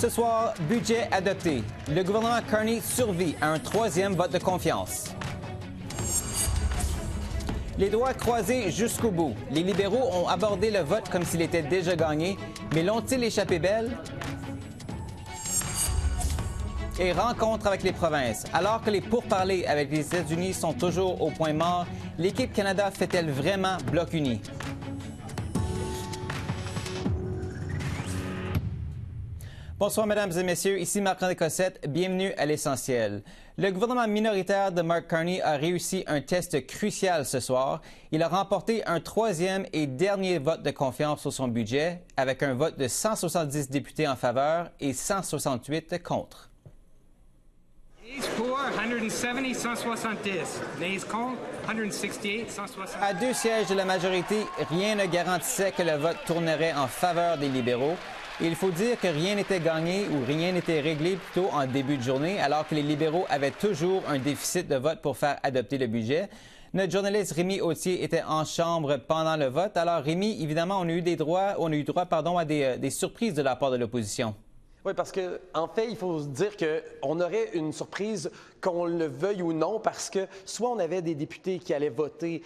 Ce soir, budget adopté. Le gouvernement Carney survit à un troisième vote de confiance. Les doigts croisés jusqu'au bout. Les libéraux ont abordé le vote comme s'il était déjà gagné, mais l'ont-ils échappé belle? Et rencontre avec les provinces. Alors que les pourparlers avec les États-Unis sont toujours au point mort, l'équipe Canada fait-elle vraiment bloc uni? Bonsoir, mesdames et messieurs. Ici Marc-André Cossette. Bienvenue à l'essentiel. Le gouvernement minoritaire de Mark Carney a réussi un test crucial ce soir. Il a remporté un troisième et dernier vote de confiance sur son budget, avec un vote de 170 députés en faveur et 168 contre. Ayes pour 170, 170. Nays contre 168, 170. À deux sièges de la majorité, rien ne garantissait que le vote tournerait en faveur des libéraux. Et il faut dire que rien n'était gagné ou rien n'était réglé plutôt en début de journée, alors que les libéraux avaient toujours un déficit de vote pour faire adopter le budget. Notre journaliste Rémi Authier était en chambre pendant le vote. Alors Rémi, évidemment, on a eu droit à des surprises de la part de l'opposition. Oui, parce qu'en fait, il faut se dire qu'on aurait une surprise, qu'on le veuille ou non, parce que soit on avait des députés qui allaient voter,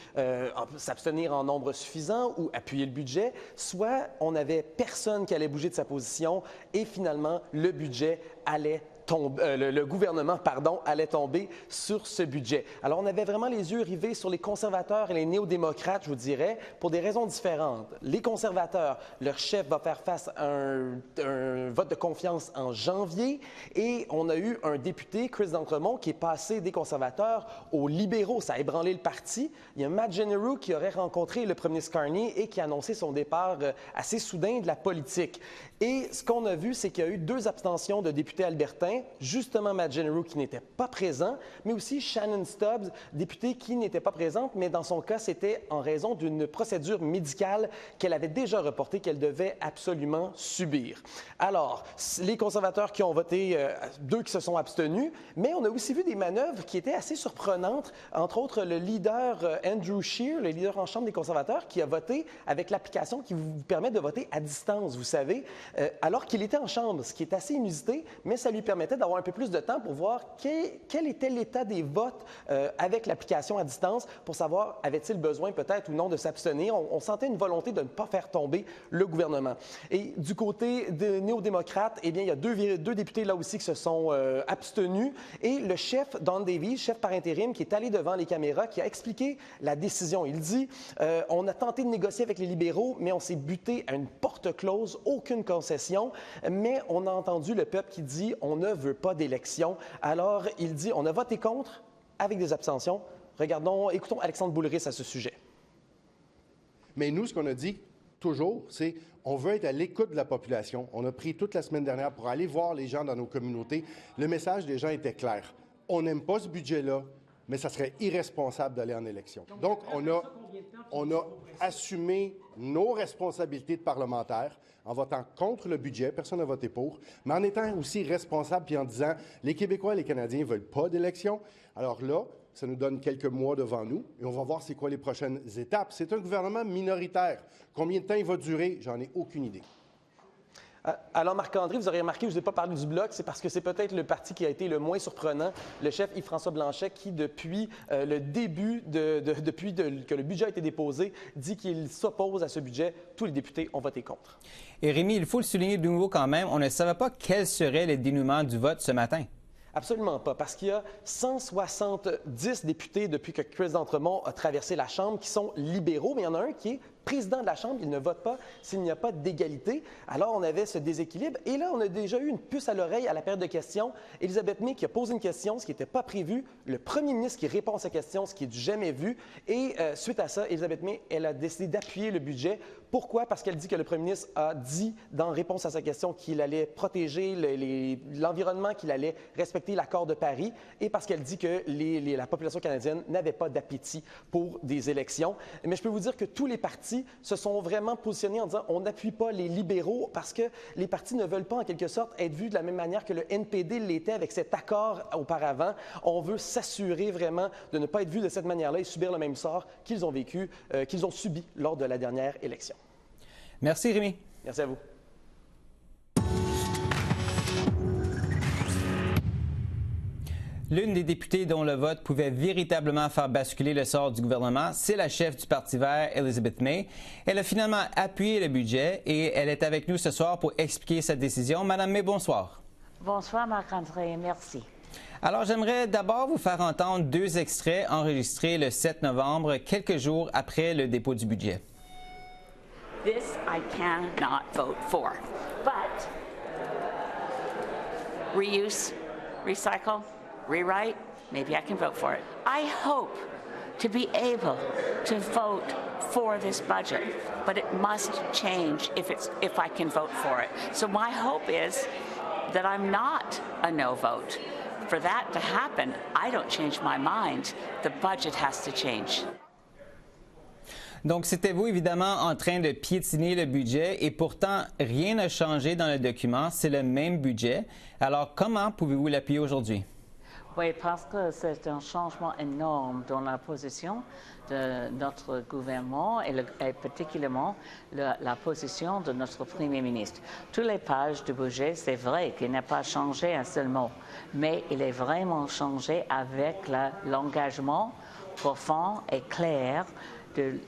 s'abstenir en nombre suffisant ou appuyer le budget, soit on n'avait personne qui allait bouger de sa position et finalement, le budget allait tomber, le gouvernement, allait tomber sur ce budget. Alors, on avait vraiment les yeux rivés sur les conservateurs et les néo-démocrates, je vous dirais, pour des raisons différentes. Les conservateurs, leur chef va faire face à un vote de confiance en janvier et on a eu un député, Chris D'Entremont, qui est passé des conservateurs aux libéraux. Ça a ébranlé le parti. Il y a Matt Generou qui aurait rencontré le premier ministre Carney et qui a annoncé son départ assez soudain de la politique. Et ce qu'on a vu, c'est qu'il y a eu 2 abstentions de députés albertains, justement Matt Generou qui n'était pas présent, mais aussi Shannon Stubbs, députée qui n'était pas présente, mais dans son cas, c'était en raison d'une procédure médicale qu'elle avait déjà reportée, qu'elle devait absolument subir. Alors, les conservateurs qui ont voté, 2 qui se sont abstenus, mais on a aussi vu des manœuvres qui étaient assez surprenantes, entre autres le leader Andrew Scheer, le leader en chambre des conservateurs, qui a voté avec l'application qui vous permet de voter à distance, vous savez, alors qu'il était en chambre, ce qui est assez inusité, mais ça lui permettait d'avoir un peu plus de temps pour voir quel était l'état des votes avec l'application à distance pour savoir avait-il besoin peut-être ou non de s'abstenir. On sentait une volonté de ne pas faire tomber le gouvernement. Et du côté des néo-démocrates, eh bien, il y a deux députés là aussi qui se sont abstenus et le chef, Don Davies, chef par intérim, qui est allé devant les caméras, qui a expliqué la décision. Il dit on a tenté de négocier avec les libéraux, mais on s'est buté à une porte close, aucune concession, mais on a entendu le peuple qui dit on ne veut pas d'élection. Alors, il dit on a voté contre avec des abstentions. Écoutons Alexandre Boulris à ce sujet. Mais nous, ce qu'on a dit toujours, c'est on veut être à l'écoute de la population. On a pris toute la semaine dernière pour aller voir les gens dans nos communautés. Le message des gens était clair. On n'aime pas ce budget-là, mais ça serait irresponsable d'aller en élection. Donc, on a assumé nos responsabilités de parlementaires en votant contre le budget, personne n'a voté pour, mais en étant aussi responsable puis en disant les Québécois et les Canadiens ne veulent pas d'élection. Alors là, ça nous donne quelques mois devant nous et on va voir c'est quoi les prochaines étapes. C'est un gouvernement minoritaire. Combien de temps il va durer? J'en ai aucune idée. Alors, Marc-André, vous aurez remarqué, je ne vous ai pas parlé du Bloc, c'est parce que c'est peut-être le parti qui a été le moins surprenant. Le chef Yves-François Blanchet, qui, depuis le début, depuis que le budget a été déposé, dit qu'il s'oppose à ce budget. Tous les députés ont voté contre. Et Rémi, il faut le souligner de nouveau quand même, on ne savait pas quel serait le dénouement du vote ce matin. Absolument pas, parce qu'il y a 170 députés depuis que Chris D'Entremont a traversé la Chambre qui sont libéraux, mais il y en a un qui est président de la Chambre, il ne vote pas s'il n'y a pas d'égalité. Alors, on avait ce déséquilibre. Et là, on a déjà eu une puce à l'oreille à la période de questions. Elisabeth May qui a posé une question, ce qui n'était pas prévu. Le premier ministre qui répond à sa question, ce qui est du jamais vu. Et suite à ça, Elisabeth May, elle a décidé d'appuyer le budget. Pourquoi? Parce qu'elle dit que le premier ministre a dit, dans réponse à sa question, qu'il allait protéger l'environnement, qu'il allait respecter l'accord de Paris, et parce qu'elle dit que la population canadienne n'avait pas d'appétit pour des élections. Mais je peux vous dire que tous les partis se sont vraiment positionnés en disant on n'appuie pas les libéraux parce que les partis ne veulent pas, en quelque sorte, être vus de la même manière que le NPD l'était avec cet accord auparavant. On veut s'assurer vraiment de ne pas être vus de cette manière-là et subir le même sort qu'ils ont vécu, qu'ils ont subi lors de la dernière élection. Merci, Rémi. Merci à vous. L'une des députées dont le vote pouvait véritablement faire basculer le sort du gouvernement, c'est la chef du Parti vert, Elizabeth May. Elle a finalement appuyé le budget et elle est avec nous ce soir pour expliquer sa décision. Madame May, bonsoir. Bonsoir Marc-André, merci. Alors, j'aimerais d'abord vous faire entendre 2 extraits enregistrés le 7 novembre, quelques jours après le dépôt du budget. This I cannot vote for, but reuse, recycle, rewrite, maybe I can vote for it. I hope to be able to vote for this budget, but it must change if I can vote for it. So my hope is that I'm not a no vote. For that to happen, I don't change my mind. The budget has to change. Donc, c'était vous, évidemment, en train de piétiner le budget et pourtant, rien n'a changé dans le document. C'est le même budget. Alors, comment pouvez-vous l'appuyer aujourd'hui? Oui, parce que c'est un changement énorme dans la position de notre gouvernement et particulièrement la position de notre Premier ministre. Toutes les pages du budget, c'est vrai qu'il n'a pas changé un seul mot, mais il est vraiment changé avec l'engagement profond et clair du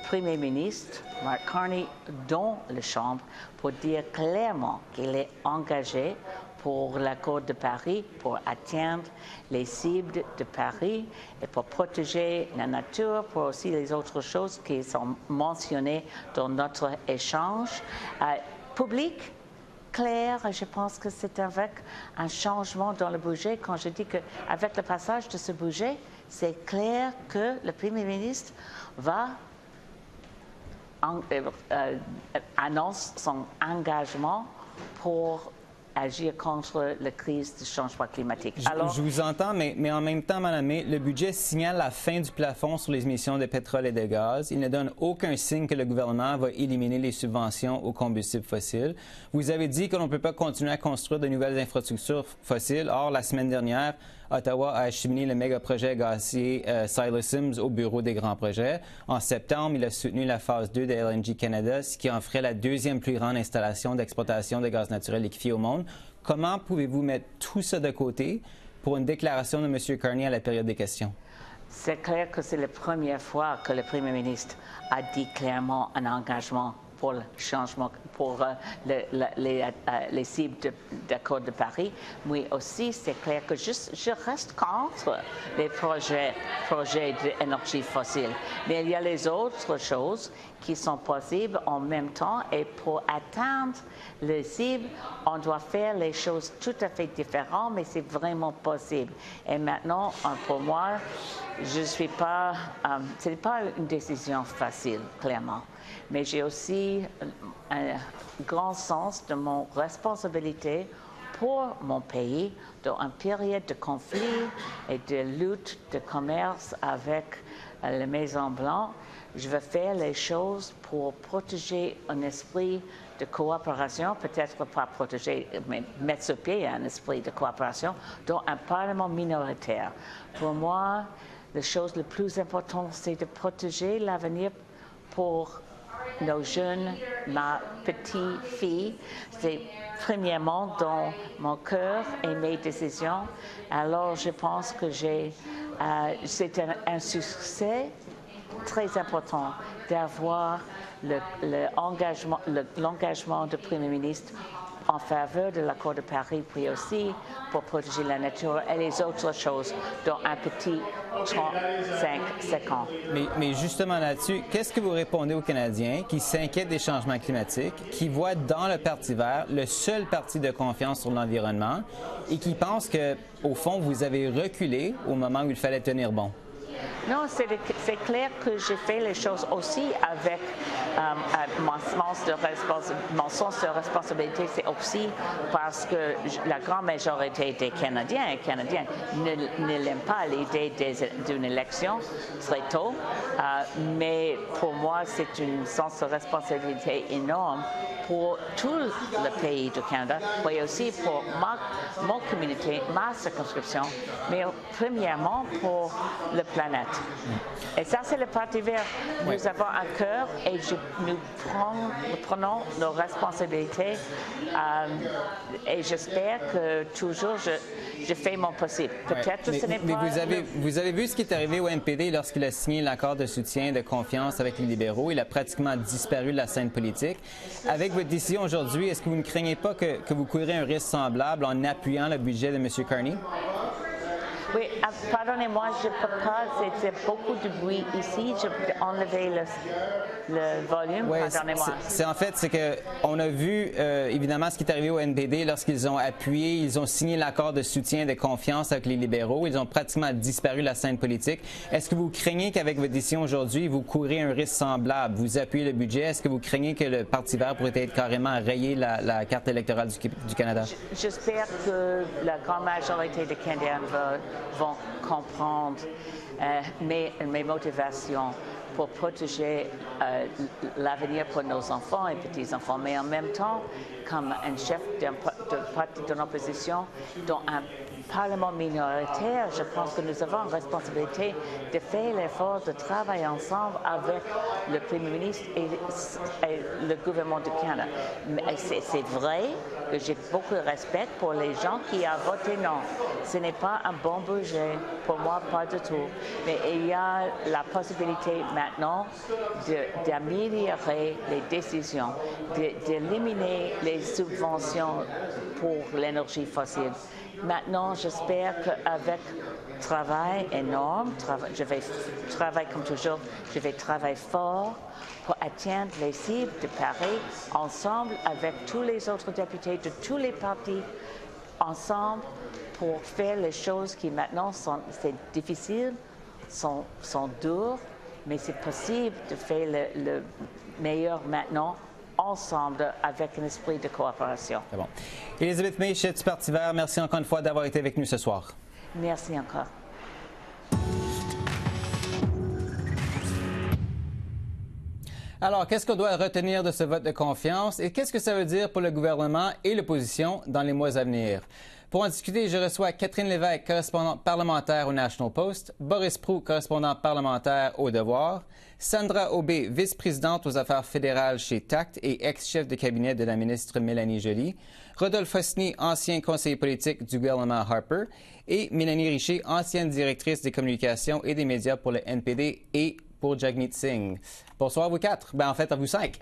Premier ministre, Mark Carney, dans la Chambre, pour dire clairement qu'il est engagé pour l'accord de Paris, pour atteindre les cibles de Paris et pour protéger la nature, pour aussi les autres choses qui sont mentionnées dans notre échange public. Clair, je pense que c'est avec un changement dans le budget. Quand je dis qu'avec le passage de ce budget, c'est clair que le Premier ministre annonce son engagement pour agir contre la crise du changement climatique. Alors, je vous entends, mais en même temps, Mme May, le budget signale la fin du plafond sur les émissions de pétrole et de gaz. Il ne donne aucun signe que le gouvernement va éliminer les subventions aux combustibles fossiles. Vous avez dit que l'on ne peut pas continuer à construire de nouvelles infrastructures fossiles. Or, la semaine dernière, Ottawa a acheminé le méga-projet gazier Siler Sims au bureau des grands projets. En septembre, il a soutenu la phase 2 de LNG Canada, ce qui en ferait la 2e plus grande installation d'exploitation de gaz naturel liquéfié au monde. Comment pouvez-vous mettre tout ça de côté pour une déclaration de M. Carney à la période des questions? C'est clair que c'est la première fois que le Premier ministre a dit clairement un engagement pour le changement, pour les cibles d'accord de Paris. Mais aussi, c'est clair que je reste contre les projets d'énergie fossile. Mais il y a les autres choses qui sont possibles en même temps. Et pour atteindre les cibles, on doit faire les choses tout à fait différentes, mais c'est vraiment possible. Et maintenant, pour moi, ce n'est pas une décision facile, clairement. Mais j'ai aussi un grand sens de mon responsabilité pour mon pays dans une période de conflit et de lutte de commerce avec la Maison-Blanche. Je veux faire les choses pour protéger un esprit de coopération, peut-être pas protéger, mais mettre sur pied un esprit de coopération dans un Parlement minoritaire. Pour moi, la chose la plus importante, c'est de protéger l'avenir pour nos jeunes, ma petite-fille. C'est premièrement dans mon cœur et mes décisions. Alors, je pense que c'est un succès très important d'avoir l'engagement du Premier ministre en faveur de l'accord de Paris, puis aussi pour protéger la nature et les autres choses dans un petit 35 secondes. Mais justement là-dessus, qu'est-ce que vous répondez aux Canadiens qui s'inquiètent des changements climatiques, qui voient dans le Parti vert le seul parti de confiance sur l'environnement et qui pensent que, au fond, vous avez reculé au moment où il fallait tenir bon? Non, c'est clair que j'ai fait les choses aussi avec mon sens de responsabilité. C'est aussi parce que la grande majorité des Canadiens et Canadiennes ne l'aiment pas l'idée d'une élection très tôt. Mais pour moi, c'est un sens de responsabilité énorme pour tout le pays du Canada, mais aussi pour mon communauté, ma circonscription, mais premièrement pour la planète. Et ça, c'est le Parti vert. Nous avons un cœur et je nous prenons nos responsabilités et j'espère que toujours je fais mon possible. Peut-être que ce n'est mais pas... vous avez vu ce qui est arrivé au NPD lorsqu'il a signé l'accord de soutien de confiance avec les libéraux. Il a pratiquement disparu de la scène politique. Avec votre décision aujourd'hui, est-ce que vous ne craignez pas que vous courez un risque semblable en appuyant le budget de M. Carney? Oui, pardonnez-moi, je ne peux pas, c'est beaucoup de bruit ici. Je peux enlever le volume, Oui, pardonnez-moi. C'est que on a vu évidemment ce qui est arrivé au NPD lorsqu'ils ont appuyé, ils ont signé l'accord de soutien de confiance avec les libéraux. Ils ont pratiquement disparu de la scène politique. Est-ce que vous craignez qu'avec votre décision aujourd'hui, vous courez un risque semblable? Vous appuyez le budget. Est-ce que vous craignez que le Parti vert pourrait être carrément rayé la carte électorale du Canada? J'espère que la grande majorité des Canadiens vont comprendre mes motivations pour protéger l'avenir pour nos enfants et petits-enfants. Mais en même temps, comme un chef d'un parti de l'opposition dans un Parlement minoritaire, je pense que nous avons une responsabilité de faire l'effort de travailler ensemble avec le Premier ministre et le gouvernement du Canada. C'est vrai que j'ai beaucoup de respect pour les gens qui ont voté non. Ce n'est pas un bon budget, pour moi, pas du tout. Mais il y a la possibilité maintenant d'améliorer les décisions, d'éliminer les subventions pour l'énergie fossile. Maintenant, j'espère qu'avec travail énorme, je vais travailler comme toujours, je vais travailler fort pour atteindre les cibles de Paris, ensemble avec tous les autres députés de tous les partis, ensemble pour faire les choses qui maintenant c'est difficile, sont dures, mais c'est possible de faire le meilleur maintenant ensemble avec un esprit de coopération. C'est bon. Élisabeth May, chef du Parti vert, merci encore une fois d'avoir été avec nous ce soir. Merci encore. Alors, qu'est-ce qu'on doit retenir de ce vote de confiance et qu'est-ce que ça veut dire pour le gouvernement et l'opposition dans les mois à venir? Pour en discuter, je reçois Catherine Lévesque, correspondante parlementaire au National Post, Boris Proulx, correspondant parlementaire au Devoir, Sandra Aubé, vice-présidente aux affaires fédérales chez TACT et ex-chef de cabinet de la ministre Mélanie Joly, Rodolphe Hosny, ancien conseiller politique du gouvernement Harper, et Mélanie Richer, ancienne directrice des communications et des médias pour le NPD et pour Jagmeet Singh. Bonsoir à vous quatre. En fait, à vous cinq.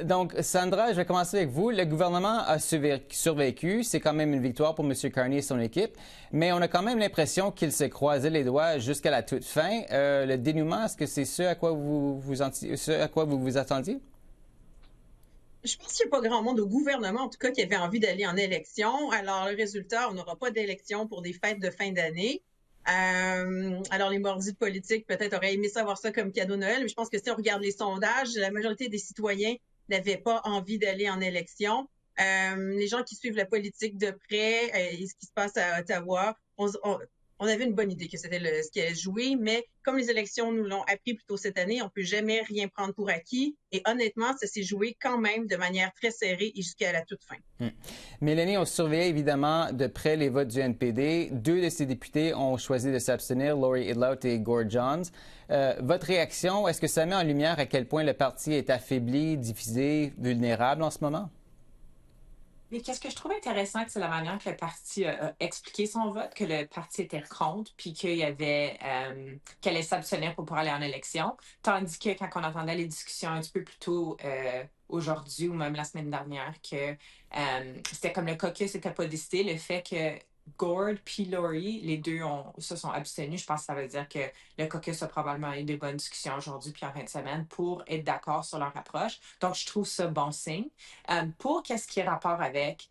Donc, Sandra, je vais commencer avec vous. Le gouvernement a survécu. C'est quand même une victoire pour M. Carney et son équipe. Mais on a quand même l'impression qu'il s'est croisé les doigts jusqu'à la toute fin. Le dénouement, est-ce que c'est ce à quoi vous vous attendiez? Je pense qu'il n'y a pas grand monde au gouvernement, en tout cas, qui avait envie d'aller en élection. Alors, le résultat, on n'aura pas d'élection pour des fêtes de fin d'année. Alors, les mordus politiques, peut-être, auraient aimé savoir ça comme cadeau Noël, mais je pense que si on regarde les sondages, la majorité des citoyens n'avaient pas envie d'aller en élection. Les gens qui suivent la politique de près et ce qui se passe à Ottawa, on avait une bonne idée que c'était ce qui allait jouer, mais comme les élections nous l'ont appris plus tôt cette année, on peut jamais rien prendre pour acquis. Et honnêtement, ça s'est joué quand même de manière très serrée et jusqu'à la toute fin. Mélanie, on surveillait évidemment de près les votes du NPD. 2 de ses députés ont choisi de s'abstenir, Laurie Idlout et Gord Johns. Votre réaction, est-ce que ça met en lumière à quel point le parti est affaibli, divisé, vulnérable en ce moment? Mais qu'est-ce que je trouve intéressant, c'est la manière que le parti a expliqué son vote, que le parti était contre, puis qu'il y avait qu'elle allait s'abstenir pour pouvoir aller en élection. Tandis que quand on entendait les discussions un petit peu plus tôt aujourd'hui ou même la semaine dernière, que c'était comme le caucus n'était pas décidé, le fait que Gord puis Laurie, les deux se sont abstenus. Je pense que ça veut dire que le caucus a probablement eu des bonnes discussions aujourd'hui puis en fin de semaine pour être d'accord sur leur approche. Donc, je trouve ça bon signe. Pour qu'est-ce qui est rapport avec,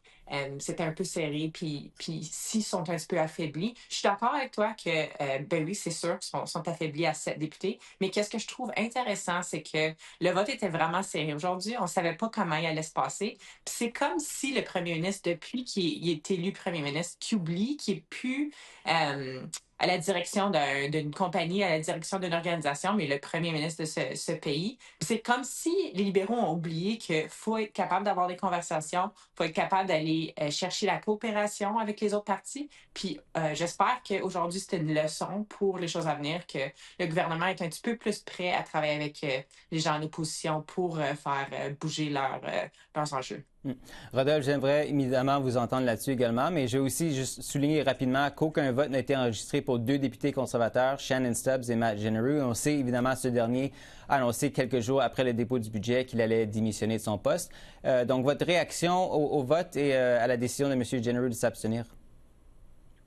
c'était un peu serré puis s'ils sont un petit peu affaiblis, je suis d'accord avec toi que, ben oui, c'est sûr qu'ils sont affaiblis à 7 députés, mais qu'est-ce que je trouve intéressant, c'est que le vote était vraiment serré. Aujourd'hui, on ne savait pas comment il allait se passer. Puis c'est comme si le premier ministre, depuis qu'il est élu premier ministre, qui oublie, qui est plus à la direction d'une compagnie, à la direction d'une organisation, mais le premier ministre de ce pays. Puis c'est comme si les libéraux ont oublié qu'il faut être capable d'avoir des conversations, il faut être capable d'aller chercher la coopération avec les autres partis. Puis j'espère qu'aujourd'hui, c'est une leçon pour les choses à venir, que le gouvernement est un petit peu plus prêt à travailler avec les gens en opposition pour faire bouger leurs enjeux. Rodolphe, j'aimerais évidemment vous entendre là-dessus également, mais je vais aussi juste souligner rapidement qu'aucun vote n'a été enregistré pour 2 députés conservateurs, Shannon Stubbs et Matt Genereux. On sait évidemment ce dernier a annoncé quelques jours après le dépôt du budget qu'il allait démissionner de son poste. Donc, votre réaction au vote et à la décision de M. Genereux de s'abstenir?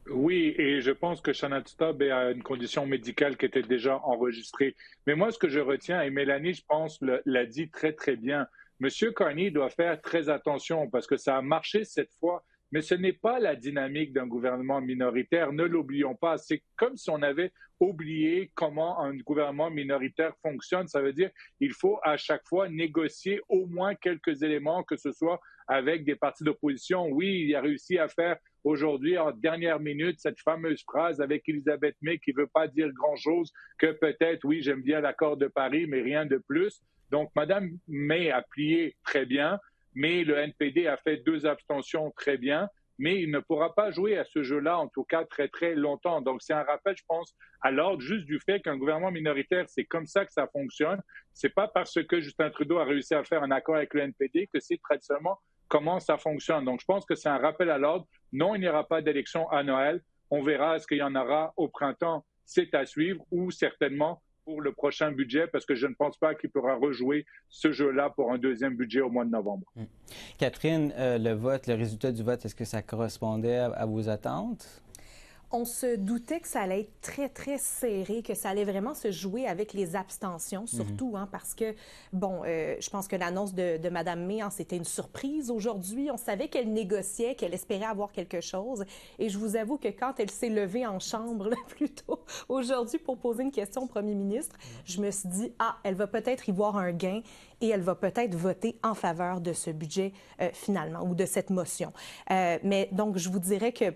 Oui, et je pense que Shannon Stubbs a une condition médicale qui était déjà enregistrée. Mais moi, ce que je retiens, et Mélanie, je pense, l'a dit très, très bien, M. Carney doit faire très attention parce que ça a marché cette fois, mais ce n'est pas la dynamique d'un gouvernement minoritaire. Ne l'oublions pas. C'est comme si on avait oublié comment un gouvernement minoritaire fonctionne. Ça veut dire qu'il faut à chaque fois négocier au moins quelques éléments, que ce soit avec des partis d'opposition. Oui, il a réussi à faire aujourd'hui, en dernière minute, cette fameuse phrase avec Elisabeth May qui ne veut pas dire grand-chose, que peut-être, oui, j'aime bien l'accord de Paris, mais rien de plus. Donc, Mme May a plié très bien, mais le NPD a fait 2 abstentions très bien, mais il ne pourra pas jouer à ce jeu-là, en tout cas, très, très longtemps. Donc, c'est un rappel, je pense, à l'ordre juste du fait qu'un gouvernement minoritaire, c'est comme ça que ça fonctionne. C'est pas parce que Justin Trudeau a réussi à faire un accord avec le NPD que c'est traditionnellement comment ça fonctionne. Donc, je pense que c'est un rappel à l'ordre. Non, il n'y aura pas d'élection à Noël. On verra est-ce qu'il y en aura au printemps. C'est à suivre ou certainement pour le prochain budget, parce que je ne pense pas qu'il pourra rejouer ce jeu-là pour un deuxième budget au mois de novembre. Catherine, le résultat du vote, est-ce que ça correspondait à vos attentes? On se doutait que ça allait être très, très serré, que ça allait vraiment se jouer avec les abstentions, surtout, parce que, bon, je pense que l'annonce de Mme May, c'était une surprise aujourd'hui. On savait qu'elle négociait, qu'elle espérait avoir quelque chose. Et je vous avoue que quand elle s'est levée en chambre, plus tôt aujourd'hui, pour poser une question au premier ministre, je me suis dit, elle va peut-être y voir un gain et elle va peut-être voter en faveur de ce budget, finalement, ou de cette motion. Mais donc, je vous dirais que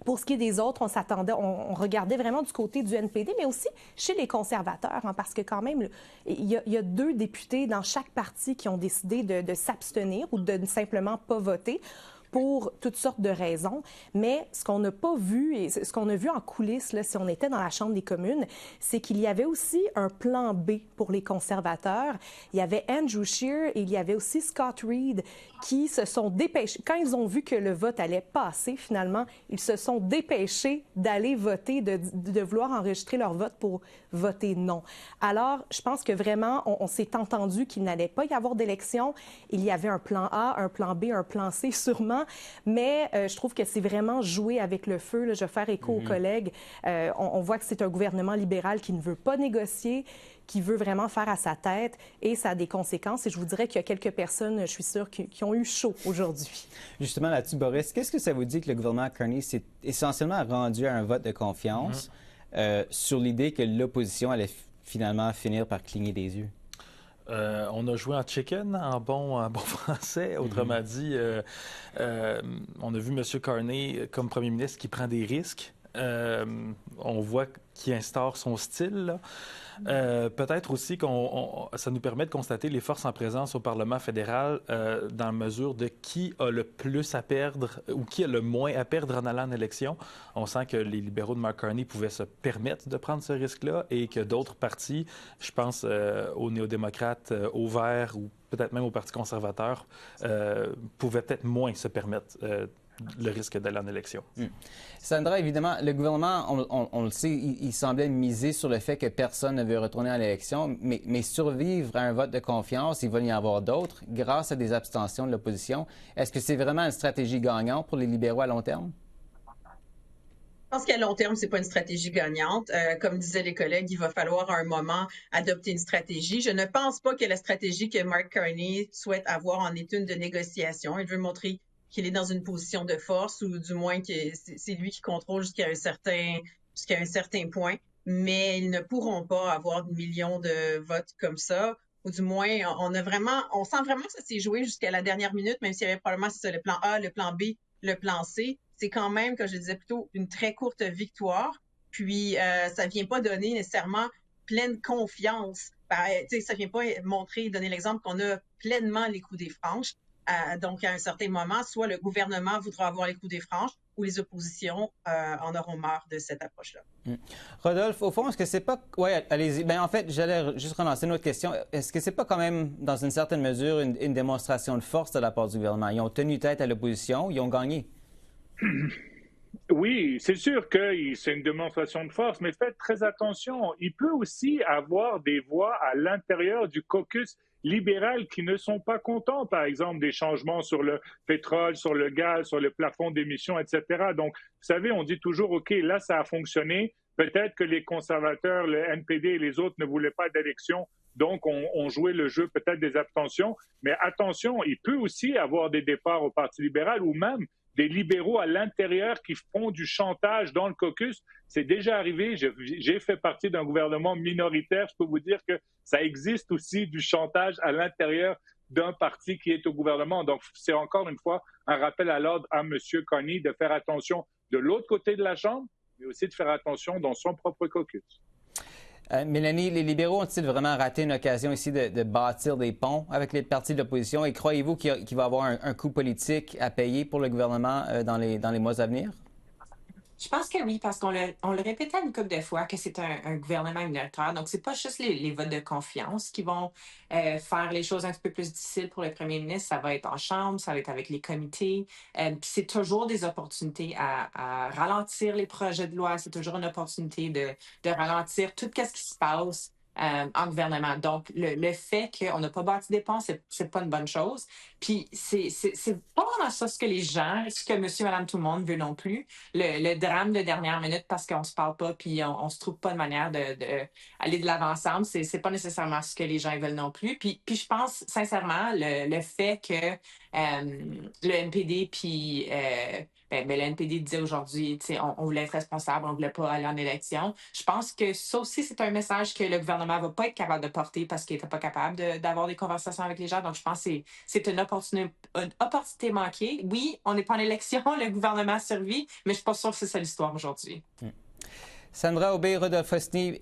pour ce qui est des autres, on s'attendait, on regardait vraiment du côté du NPD, mais aussi chez les conservateurs, parce que quand même, il y a 2 députés dans chaque parti qui ont décidé de s'abstenir ou de ne simplement pas voter pour toutes sortes de raisons. Mais ce qu'on n'a pas vu, et ce qu'on a vu en coulisses, là, si on était dans la Chambre des communes, c'est qu'il y avait aussi un plan B pour les conservateurs. Il y avait Andrew Scheer et il y avait aussi Scott Reed qui se sont dépêchés. Quand ils ont vu que le vote allait passer, finalement, ils se sont dépêchés d'aller voter, de vouloir enregistrer leur vote pour voter non. Alors, je pense que vraiment, on s'est entendu qu'il n'allait pas y avoir d'élection. Il y avait un plan A, un plan B, un plan C sûrement, mais je trouve que c'est vraiment jouer avec le feu. Là, je vais faire écho aux collègues. On voit que c'est un gouvernement libéral qui ne veut pas négocier, qui veut vraiment faire à sa tête, et ça a des conséquences. Et je vous dirais qu'il y a quelques personnes, je suis sûre, qui ont eu chaud aujourd'hui. Justement, là-dessus, Boris, qu'est-ce que ça vous dit que le gouvernement Carney s'est essentiellement rendu à un vote de confiance sur l'idée que l'opposition allait finalement finir par cligner des yeux? On a joué en chicken, en bon français. Autrement dit, on a vu M. Carney comme premier ministre qui prend des risques. On voit qu'il instaure son style, là. Peut-être aussi ça nous permet de constater les forces en présence au Parlement fédéral dans la mesure de qui a le plus à perdre ou qui a le moins à perdre en allant en élection. On sent que les libéraux de Mark Carney pouvaient se permettre de prendre ce risque-là et que d'autres partis, je pense aux néo-démocrates, aux Verts ou peut-être même au Parti conservateur, pouvaient peut-être moins se permettre le risque d'aller en élection. Sandra, évidemment, le gouvernement, on le sait, il semblait miser sur le fait que personne ne veut retourner à l'élection, mais survivre à un vote de confiance, il va y en avoir d'autres, grâce à des abstentions de l'opposition. Est-ce que c'est vraiment une stratégie gagnante pour les libéraux à long terme? Je pense qu'à long terme, c'est pas une stratégie gagnante. Comme disaient les collègues, il va falloir à un moment adopter une stratégie. Je ne pense pas que la stratégie que Mark Carney souhaite avoir en est une de négociation. Il veut montrer qu'il est dans une position de force, ou du moins que c'est lui qui contrôle jusqu'à un certain point. Mais ils ne pourront pas avoir des millions de votes comme ça. Ou du moins, on sent vraiment que ça s'est joué jusqu'à la dernière minute, même s'il y avait probablement le plan A, le plan B, le plan C. C'est quand même, comme je disais plutôt, une très courte victoire. puis ça vient pas donner nécessairement pleine confiance. Ça vient pas donner l'exemple qu'on a pleinement les coups des franches. Donc, à un certain moment, soit le gouvernement voudra avoir les coups des franches ou les oppositions en auront marre de cette approche-là. Rodolphe, au fond, est-ce que c'est pas... Oui, allez-y. Ben, en fait, j'allais juste relancer une autre question. Est-ce que c'est pas quand même, dans une certaine mesure, une démonstration de force de la part du gouvernement? Ils ont tenu tête à l'opposition, ils ont gagné. Oui, c'est sûr que c'est une démonstration de force, mais faites très attention. Il peut aussi avoir des voix à l'intérieur du caucus libéral qui ne sont pas contents, par exemple, des changements sur le pétrole, sur le gaz, sur le plafond d'émissions, etc. Donc, vous savez, on dit toujours, OK, là, ça a fonctionné. Peut-être que les conservateurs, le NPD et les autres ne voulaient pas d'élection, donc on jouait le jeu peut-être des abstentions. Mais attention, il peut aussi avoir des départs au Parti libéral ou même des libéraux à l'intérieur qui font du chantage dans le caucus. C'est déjà arrivé. J'ai fait partie d'un gouvernement minoritaire. Je peux vous dire que ça existe aussi du chantage à l'intérieur d'un parti qui est au gouvernement. Donc, c'est encore une fois un rappel à l'ordre à M. Carney de faire attention de l'autre côté de la Chambre, mais aussi de faire attention dans son propre caucus. Mélanie, les libéraux ont-ils vraiment raté une occasion ici de bâtir des ponts avec les partis de l'opposition? Et croyez-vous qu'il va y avoir un coût politique à payer pour le gouvernement dans les mois à venir? Je pense que oui, parce qu'on le répétait une couple de fois que c'est un gouvernement minoritaire. Donc, c'est pas juste les votes de confiance qui vont faire les choses un petit peu plus difficiles pour le premier ministre. Ça va être en chambre, ça va être avec les comités. Puis c'est toujours des opportunités à ralentir les projets de loi. C'est toujours une opportunité de ralentir tout ce qui se passe en gouvernement. Donc, le fait qu'on n'a pas bâti des ponts, c'est pas une bonne chose. Puis, c'est pas vraiment ça ce que les gens, ce que monsieur, madame, tout le monde veut non plus. Le drame de dernière minute parce qu'on se parle pas puis on se trouve pas de manière d'aller de l'avant ensemble, c'est pas nécessairement ce que les gens veulent non plus. Puis je pense, sincèrement, le fait que le NPD puis... le NPD disait aujourd'hui, on voulait être responsable, on ne voulait pas aller en élection. Je pense que ça aussi, c'est un message que le gouvernement ne va pas être capable de porter parce qu'il n'était pas capable d'avoir des conversations avec les gens. Donc, je pense que c'est une opportunité manquée. Oui, on n'est pas en élection, le gouvernement survit, mais je ne suis pas sûre que c'est ça l'histoire aujourd'hui. Sandra Aubé, Rodolphe Hosny,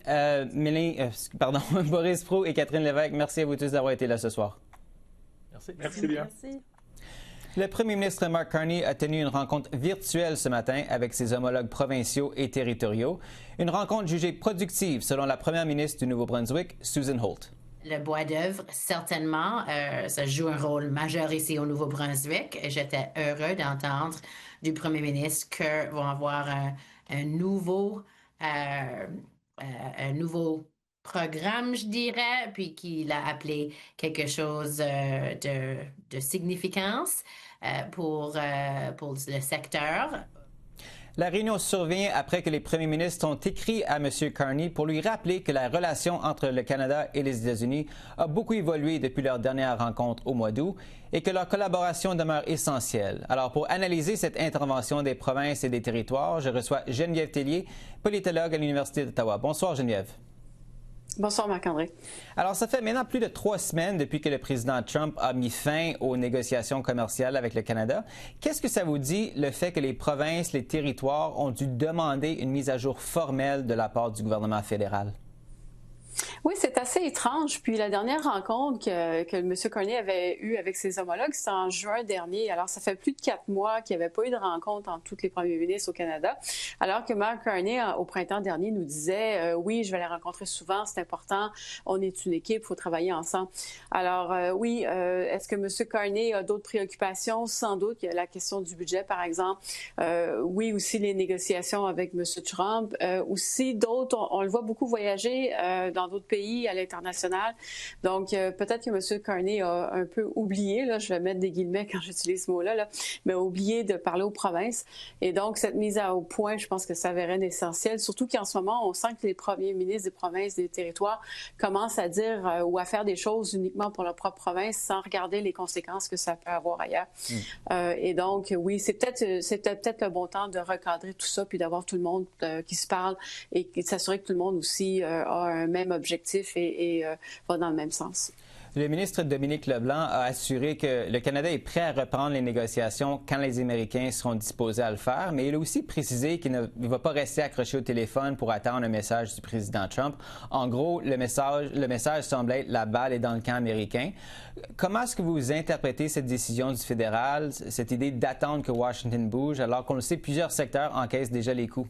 Boris Proulx et Catherine Lévesque, merci à vous tous d'avoir été là ce soir. Merci bien. Merci. Le premier ministre Mark Carney a tenu une rencontre virtuelle ce matin avec ses homologues provinciaux et territoriaux. Une rencontre jugée productive selon la première ministre du Nouveau-Brunswick, Susan Holt. Le bois d'œuvre, certainement, ça joue un rôle majeur ici au Nouveau-Brunswick. J'étais heureux d'entendre du premier ministre qu'ils vont avoir un nouveau programme, je dirais, puis qu'il a appelé quelque chose de significance pour le secteur. La réunion survient après que les premiers ministres ont écrit à M. Carney pour lui rappeler que la relation entre le Canada et les États-Unis a beaucoup évolué depuis leur dernière rencontre au mois d'août et que leur collaboration demeure essentielle. Alors, pour analyser cette intervention des provinces et des territoires, je reçois Geneviève Tellier, politologue à l'Université d'Ottawa. Bonsoir, Geneviève. Bonsoir, Marc-André. Alors, ça fait maintenant plus de 3 semaines depuis que le président Trump a mis fin aux négociations commerciales avec le Canada. Qu'est-ce que ça vous dit, le fait que les provinces, les territoires ont dû demander une mise à jour formelle de la part du gouvernement fédéral? Oui, c'est assez étrange. Puis la dernière rencontre que M. Carney avait eue avec ses homologues, c'était en juin dernier. Alors, ça fait plus de 4 mois qu'il n'y avait pas eu de rencontre entre tous les premiers ministres au Canada. Alors que Mark Carney, au printemps dernier, nous disait oui, je vais les rencontrer souvent, c'est important, on est une équipe, il faut travailler ensemble. Alors, oui, est-ce que M. Carney a d'autres préoccupations? Sans doute. Il y a la question du budget, par exemple. Oui, aussi les négociations avec M. Trump. Aussi, d'autres, on le voit beaucoup voyager dans d'autres pays à l'international. Donc, peut-être que M. Carney a un peu oublié, là, je vais mettre des guillemets quand j'utilise ce mot-là, là, mais oublié de parler aux provinces. Et donc, cette mise au point, je pense que ça s'avérait essentiel, surtout qu'en ce moment, on sent que les premiers ministres des provinces, des territoires commencent à dire ou à faire des choses uniquement pour leur propre province sans regarder les conséquences que ça peut avoir ailleurs. Et donc, oui, c'était peut-être le bon temps de recadrer tout ça puis d'avoir tout le monde qui se parle et de s'assurer que tout le monde aussi a un même objectif et va dans le même sens. Le ministre Dominique Leblanc a assuré que le Canada est prêt à reprendre les négociations quand les Américains seront disposés à le faire, mais il a aussi précisé qu'il ne va pas rester accroché au téléphone pour attendre un message du président Trump. En gros, le message semble être « la balle est dans le camp américain ». Comment est-ce que vous interprétez cette décision du fédéral, cette idée d'attendre que Washington bouge, alors qu'on le sait, plusieurs secteurs encaissent déjà les coups?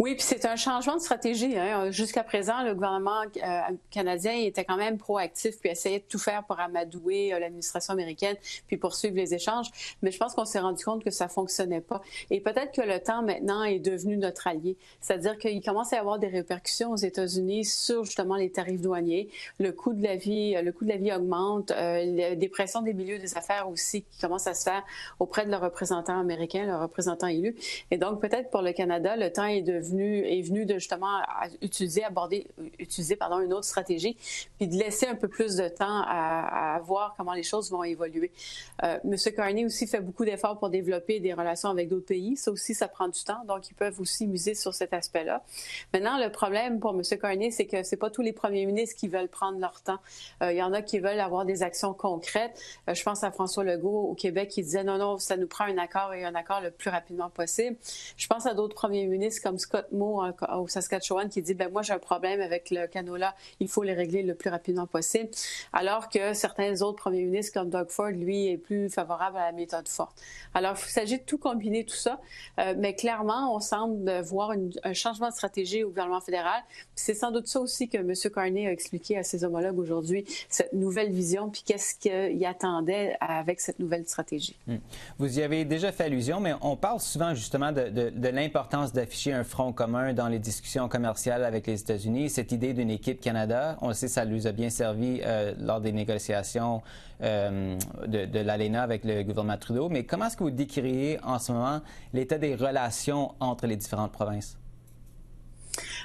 Oui, puis c'est un changement de stratégie. Hein. Jusqu'à présent, le gouvernement canadien était quand même proactif puis essayait de tout faire pour amadouer l'administration américaine puis poursuivre les échanges. Mais je pense qu'on s'est rendu compte que ça fonctionnait pas. Et peut-être que le temps maintenant est devenu notre allié. C'est-à-dire qu'il commence à y avoir des répercussions aux États-Unis sur justement les tarifs douaniers. Le coût de la vie augmente. Des pressions des milieux des affaires aussi qui commencent à se faire auprès de leurs représentants américains, leurs représentants élus. Et donc peut-être pour le Canada, le temps est venu de justement utiliser une autre stratégie, puis de laisser un peu plus de temps à voir comment les choses vont évoluer. M. Carney aussi fait beaucoup d'efforts pour développer des relations avec d'autres pays. Ça aussi, ça prend du temps, donc ils peuvent aussi miser sur cet aspect-là. Maintenant, le problème pour M. Carney, c'est que c'est pas tous les premiers ministres qui veulent prendre leur temps. Il y en a qui veulent avoir des actions concrètes. Je pense à François Legault au Québec qui disait non, ça nous prend un accord et un accord le plus rapidement possible. Je pense à d'autres premiers ministres comme Scott Moe au Saskatchewan qui dit moi j'ai un problème avec le canola, il faut les régler le plus rapidement possible, alors que certains autres premiers ministres comme Doug Ford, lui, est plus favorable à la méthode forte. Alors il s'agit de tout combiner tout ça, mais clairement on semble voir un changement de stratégie au gouvernement fédéral. C'est sans doute ça aussi que M. Carney a expliqué à ses homologues aujourd'hui, cette nouvelle vision, puis qu'est-ce qu'il attendait avec cette nouvelle stratégie. Vous y avez déjà fait allusion, mais on parle souvent justement de l'importance d'afficher un front commun dans les discussions commerciales avec les États-Unis. Cette idée d'une équipe Canada, on le sait, ça nous a bien servi lors des négociations de l'ALENA avec le gouvernement Trudeau. Mais comment est-ce que vous décririez en ce moment l'état des relations entre les différentes provinces?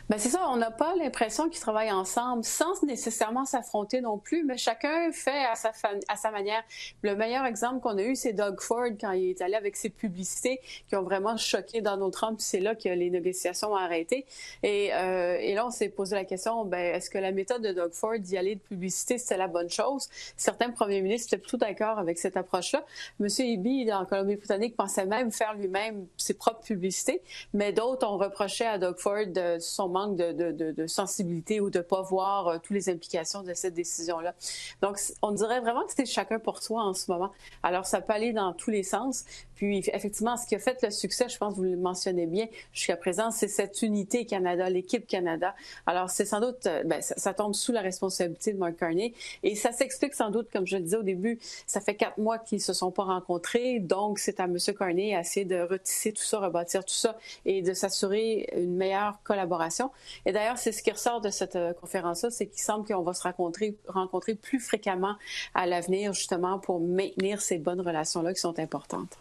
Bien, c'est ça, on n'a pas l'impression qu'ils travaillent ensemble sans nécessairement s'affronter non plus, mais chacun fait à sa manière. Le meilleur exemple qu'on a eu, c'est Doug Ford quand il est allé avec ses publicités qui ont vraiment choqué Donald Trump. C'est là que les négociations ont arrêté. Et là, on s'est posé la question, est-ce que la méthode de Doug Ford d'y aller de publicité, c'était la bonne chose? Certains premiers ministres étaient plutôt d'accord avec cette approche-là. M. Eby, en Colombie-Britannique, pensait même faire lui-même ses propres publicités, mais d'autres ont reproché à Doug Ford son manque de sensibilité ou de ne pas voir toutes les implications de cette décision-là. Donc, on dirait vraiment que c'est chacun pour soi en ce moment. Alors, ça peut aller dans tous les sens. Puis, effectivement, ce qui a fait le succès, je pense que vous le mentionnez bien jusqu'à présent, c'est cette unité Canada, l'équipe Canada. Alors, c'est sans doute, ça tombe sous la responsabilité de Mark Carney. Et ça s'explique sans doute, comme je le disais au début, ça fait 4 mois qu'ils ne se sont pas rencontrés. Donc, c'est à M. Carney à essayer de retisser tout ça, rebâtir tout ça et de s'assurer une meilleure collaboration. Et d'ailleurs, c'est ce qui ressort de cette conférence-là, c'est qu'il semble qu'on va se rencontrer plus fréquemment à l'avenir, justement, pour maintenir ces bonnes relations-là qui sont importantes.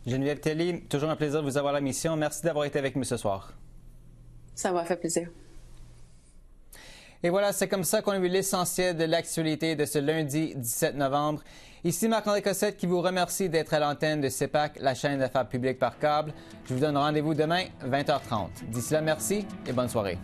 Geneviève Tellier, toujours un plaisir de vous avoir à l'émission. Merci d'avoir été avec nous ce soir. Ça m'a fait plaisir. Et voilà, c'est comme ça qu'on a vu l'essentiel de l'actualité de ce lundi 17 novembre. Ici Marc-André Cossette qui vous remercie d'être à l'antenne de CEPAC, la chaîne d'affaires publiques par câble. Je vous donne rendez-vous demain, 20h30. D'ici là, merci et bonne soirée.